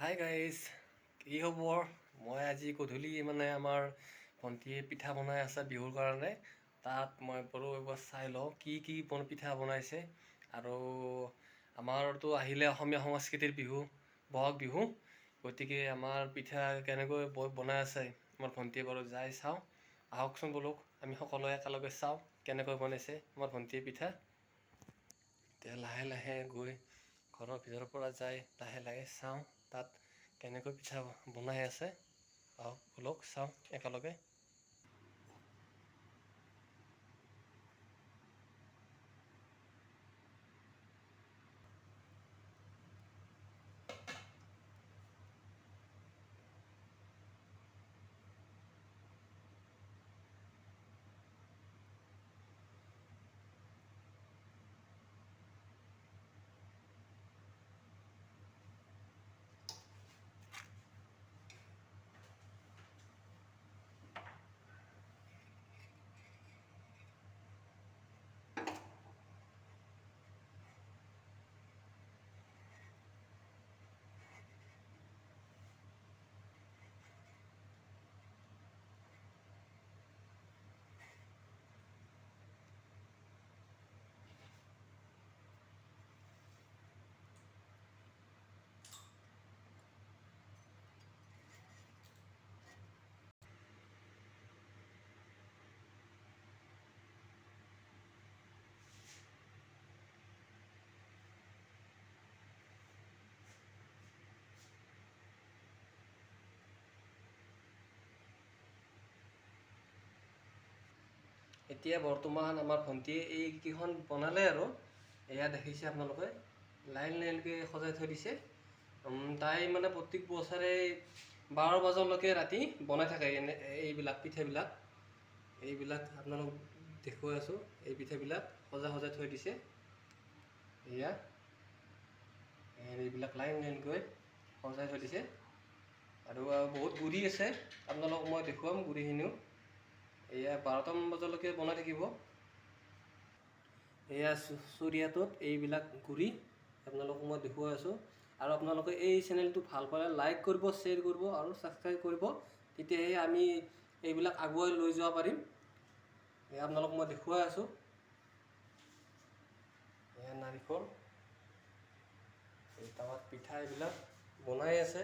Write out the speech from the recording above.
Hi guys, কি খবৰ? মই আজি গধূলি আমাৰ ভণ্টিয়ে পিঠা বনাই আছে বিহুৰ কাৰণে। তাত মই বোলো এবাৰ চাই লওঁ কি পিঠা বনাইছে। আৰু আমাৰতো আহিলে অসমীয়া সংস্কৃতিৰ বিহু, বহাগ বিহু। গতিকে আমাৰ পিঠা কেনেকৈ বনাই আছে আমাৰ ভণ্টিয়ে, বাৰু যাই চাওঁ। আহকচোন বোলো, আমি সকলোৱে একেলগে চাওঁ কেনেকৈ বনাইছে আমাৰ ভণ্টিয়ে পিঠা। এতিয়া লাহে লাহে গৈ ঘৰৰ ভিতৰৰ পৰা যাই লাহে লাহে চাওঁ তাত কেনেকৈ পিঠা বনাই আছে। আহক বোলক চাওঁ একেলগে। এতিয়া বৰ্তমান আমাৰ ভণ্টিয়ে এইকেইখন বনালে আৰু এয়া দেখিছে আপোনালোকে, লাইন লাইনকৈ সজাই থৈ দিছে। তাই প্ৰত্যেক বছৰে 12 বজালৈকে ৰাতি বনাই থাকে এইবিলাক পিঠাবিলাক। এইবিলাক আপোনালোক দেখুৱাই আছোঁ, এই পিঠাবিলাক সজাই থৈ দিছে। এয়া এইবিলাক লাইন লাইনকৈ সজাই থৈ দিছে। আৰু বহুত গুড়ি আছে, আপোনালোকক মই দেখুৱাম গুড়িখিনিও। এয়া 12টামান বজালৈকে বনাই থাকিব। এয়া চুৰিয়াটোত এইবিলাক গুড়ি আপোনালোকক মই দেখুৱাই আছোঁ। আৰু আপোনালোকে এই চেনেলটো ভাল পালে লাইক কৰিব, শ্বেয়াৰ কৰিব আৰু ছাবস্ক্ৰাইব কৰিব। তেতিয়াহে আমি এইবিলাক আগুৱাই লৈ যাব পাৰিম। এয়া আপোনালোকক মই দেখুৱাই আছোঁ। এয়া নাৰিকল, এই টাৱাত পিঠা এইবিলাক বনাই আছে।